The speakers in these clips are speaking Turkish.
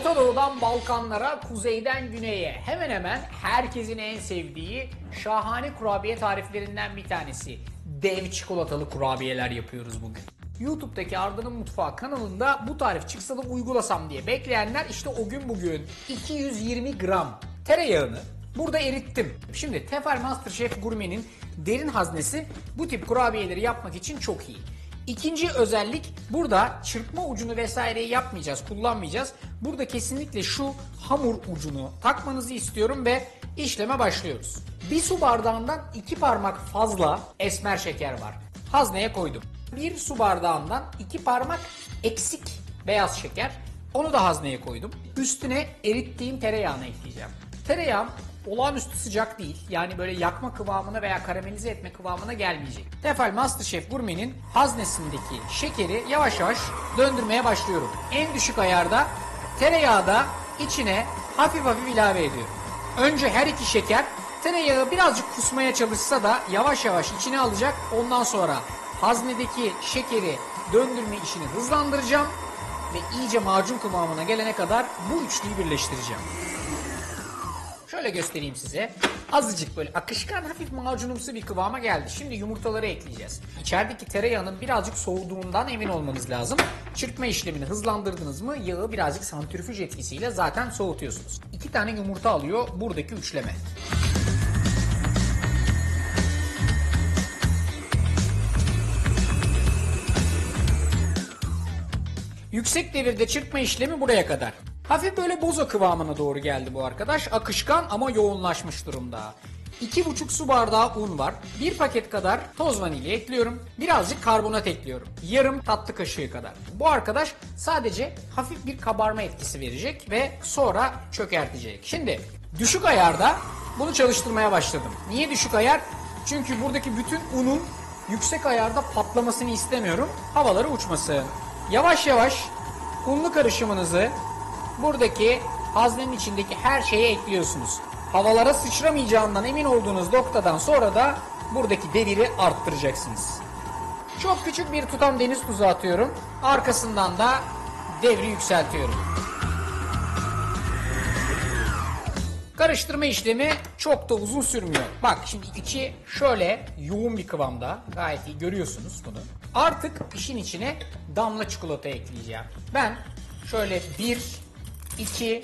Orta Doğu'dan Balkanlara, kuzeyden güneye hemen hemen herkesin en sevdiği şahane kurabiye tariflerinden bir tanesi. Dev çikolatalı kurabiyeler yapıyoruz bugün. YouTube'daki Arda'nın Mutfağı kanalında bu tarif çıksa da uygulasam diye bekleyenler işte o gün bugün. 220 gram tereyağını burada erittim. Şimdi Tefal MasterChef Gurme'nin derin haznesi bu tip kurabiyeleri yapmak için çok iyi. İkinci özellik, burada çırpma ucunu vesaireyi yapmayacağız, kullanmayacağız. Burada kesinlikle şu hamur ucunu takmanızı istiyorum ve işleme başlıyoruz. Bir su bardağından 2 parmak fazla esmer şeker var. Hazneye koydum. Bir su bardağından 2 parmak eksik beyaz şeker. Onu da hazneye koydum. Üstüne erittiğim tereyağını ekleyeceğim. Tereyağım olağanüstü sıcak değil. Yani böyle yakma kıvamına veya karamelize etme kıvamına gelmeyecek. Tefal MasterChef Gurme'nin haznesindeki şekeri yavaş yavaş döndürmeye başlıyorum. En düşük ayarda tereyağı da içine hafif hafif ilave ediyorum. Önce her iki şeker tereyağı birazcık kusmaya çalışsa da yavaş yavaş içine alacak. Ondan sonra haznedeki şekeri döndürme işini hızlandıracağım ve iyice macun kıvamına gelene kadar bu üçlüyü birleştireceğim. Şöyle göstereyim size. Azıcık böyle akışkan hafif macunumsu bir kıvama geldi. Şimdi yumurtaları ekleyeceğiz. İçerideki tereyağının birazcık soğuduğundan emin olmanız lazım. Çırpma işlemini hızlandırdınız mı yağı birazcık santrifüj etkisiyle zaten soğutuyorsunuz. 2 tane yumurta alıyor buradaki üçleme. Yüksek devirde çırpma işlemi buraya kadar. Hafif böyle boza kıvamına doğru geldi bu arkadaş. Akışkan ama yoğunlaşmış durumda. 2,5 su bardağı un var. 1 paket kadar toz vanilya ekliyorum. Birazcık karbonat ekliyorum. Yarım tatlı kaşığı kadar. Bu arkadaş sadece hafif bir kabarma etkisi verecek ve sonra çökertecek. Şimdi düşük ayarda bunu çalıştırmaya başladım. Niye düşük ayar? Çünkü buradaki bütün unun yüksek ayarda patlamasını istemiyorum. Havaları uçmasın. Yavaş yavaş unlu karışımınızı buradaki haznenin içindeki her şeye ekliyorsunuz. Havalara sıçramayacağından emin olduğunuz noktadan sonra da buradaki deviri arttıracaksınız. Çok küçük bir tutam deniz tuzu atıyorum. Arkasından da devri yükseltiyorum. Karıştırma işlemi çok da uzun sürmüyor. Bak şimdi içi şöyle yoğun bir kıvamda. Gayet iyi görüyorsunuz bunu. Artık işin içine damla çikolata ekleyeceğim. Ben şöyle 1, 2,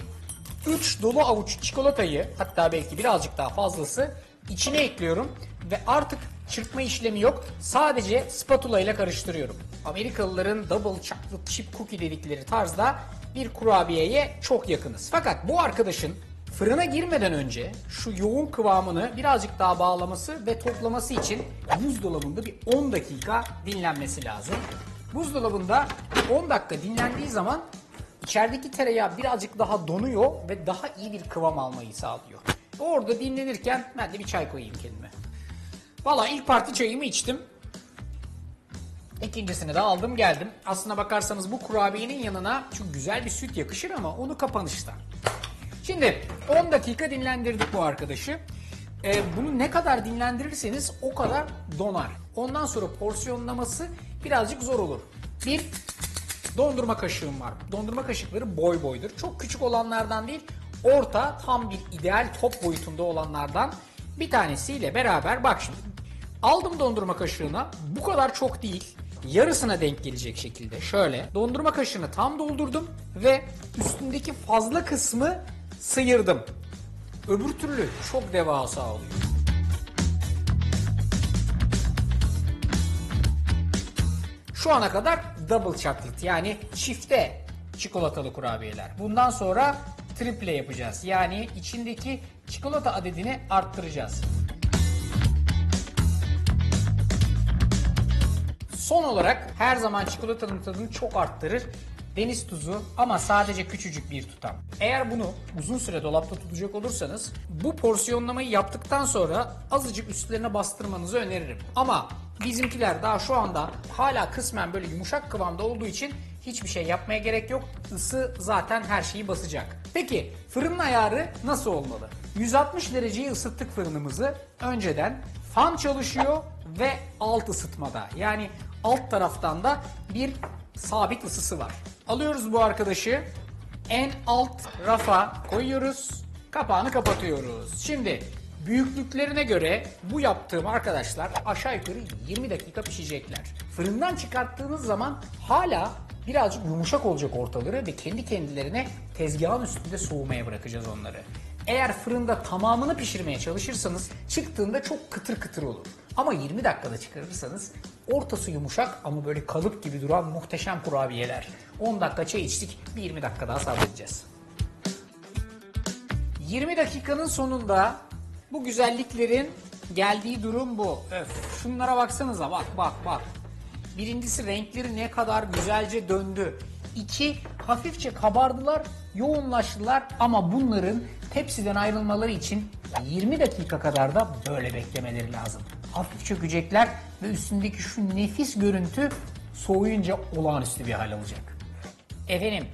3 dolu avuç çikolatayı, hatta belki birazcık daha fazlası içine ekliyorum. Ve artık çırpma işlemi yok. Sadece spatula ile karıştırıyorum. Amerikalıların double chocolate chip cookie dedikleri tarzda bir kurabiyeye çok yakınız. Fakat bu arkadaşın fırına girmeden önce şu yoğun kıvamını birazcık daha bağlaması ve toplaması için buzdolabında bir 10 dakika dinlenmesi lazım. Buzdolabında 10 dakika dinlendiği zaman içerideki tereyağı birazcık daha donuyor ve daha iyi bir kıvam almayı sağlıyor. Orada dinlenirken ben de bir çay koyayım kendime. Valla ilk parti çayımı içtim. İkincisini de aldım geldim. Aslına bakarsanız bu kurabiyenin yanına çok güzel bir süt yakışır ama onu kapanışta. Şimdi 10 dakika dinlendirdik bu arkadaşı. Bunu ne kadar dinlendirirseniz o kadar donar. Ondan sonra porsiyonlaması birazcık zor olur. Bir dondurma kaşığım var. Dondurma kaşıkları boy boydur. Çok küçük olanlardan değil, orta tam bir ideal top boyutunda olanlardan bir tanesiyle beraber bak şimdi. Aldım dondurma kaşığına, bu kadar çok değil, yarısına denk gelecek şekilde şöyle dondurma kaşığını tam doldurdum ve üstündeki fazla kısmı sıyırdım. Öbür türlü çok devasa oluyor. Şu ana kadar double chocolate yani çifte çikolatalı kurabiyeler. Bundan sonra triple yapacağız. Yani içindeki çikolata adedini arttıracağız. Son olarak her zaman çikolatanın tadını çok arttırır. Deniz tuzu ama sadece küçücük bir tutam. Eğer bunu uzun süre dolapta tutacak olursanız bu porsiyonlamayı yaptıktan sonra azıcık üstlerine bastırmanızı öneririm. Ama bizimkiler daha şu anda hala kısmen böyle yumuşak kıvamda olduğu için hiçbir şey yapmaya gerek yok. Isı zaten her şeyi basacak. Peki fırının ayarı nasıl olmalı? 160 dereceyi ısıttık fırınımızı. Önceden fan çalışıyor ve alt ısıtmada. Yani alt taraftan da bir sabit ısısı var. Alıyoruz bu arkadaşı. En alt rafa koyuyoruz. Kapağını kapatıyoruz. Şimdi büyüklüklerine göre bu yaptığım arkadaşlar aşağı yukarı 20 dakika pişecekler. Fırından çıkarttığınız zaman hala birazcık yumuşak olacak ortaları ve kendi kendilerine tezgahın üstünde soğumaya bırakacağız onları. Eğer fırında tamamını pişirmeye çalışırsanız çıktığında çok kıtır kıtır olur. Ama 20 dakikada çıkarırsanız ortası yumuşak ama böyle kalıp gibi duran muhteşem kurabiyeler. 10 dakika çay içtik, bir 20 dakika daha sabredeceğiz. 20 dakikanın sonunda bu güzelliklerin geldiği durum bu. Öf, şunlara baksanıza, bak. Birincisi renkleri ne kadar güzelce döndü. 2, hafifçe kabardılar, yoğunlaştılar ama bunların tepsiden ayrılmaları için 20 dakika kadar da böyle beklemeleri lazım. Hafif çökecekler ve üstündeki şu nefis görüntü soğuyunca olağanüstü bir hal alacak. Efendim,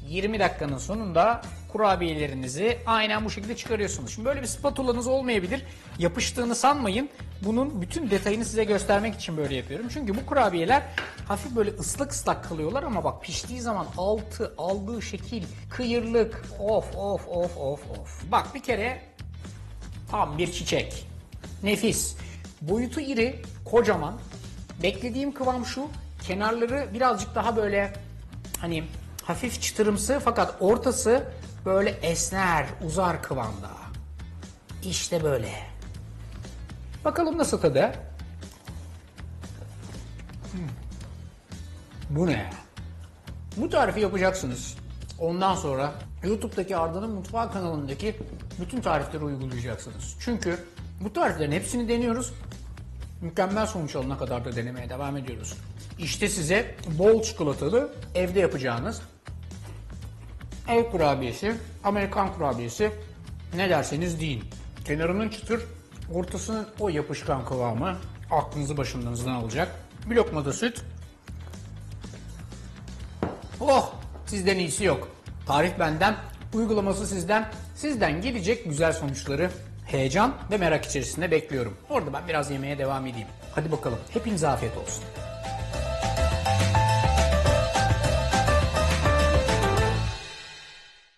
20 dakikanın sonunda kurabiyelerinizi aynen bu şekilde çıkarıyorsunuz. Şimdi böyle bir spatulanız olmayabilir. Yapıştığını sanmayın. Bunun bütün detayını size göstermek için böyle yapıyorum. Çünkü bu kurabiyeler hafif böyle ıslak ıslak kalıyorlar ama bak piştiği zaman altı, aldığı şekil, kıyırlık, of. Bak bir kere tam bir çiçek. Nefis. Boyutu iri, kocaman. Beklediğim kıvam şu. Kenarları birazcık daha böyle hani hafif çıtırımsı fakat ortası böyle esner, uzar kıvamda. İşte böyle. Bakalım nasıl tadı? Bu ne? Bu tarifi yapacaksınız. Ondan sonra YouTube'daki Arda'nın Mutfağı kanalındaki bütün tarifleri uygulayacaksınız. Çünkü bu tariflerin hepsini deniyoruz. Mükemmel sonuç alana kadar da denemeye devam ediyoruz. İşte size bol çikolatalı evde yapacağınız ev kurabiyesi, Amerikan kurabiyesi, ne derseniz deyin. Kenarının çıtır, ortasının o yapışkan kıvamı aklınızı başınızdan alacak. Bir lokma da süt. Oh, sizden iyisi yok. Tarif benden, uygulaması sizden. Sizden gelecek güzel sonuçları heyecan ve merak içerisinde bekliyorum. Orada ben biraz yemeye devam edeyim. Hadi bakalım, hepinize afiyet olsun.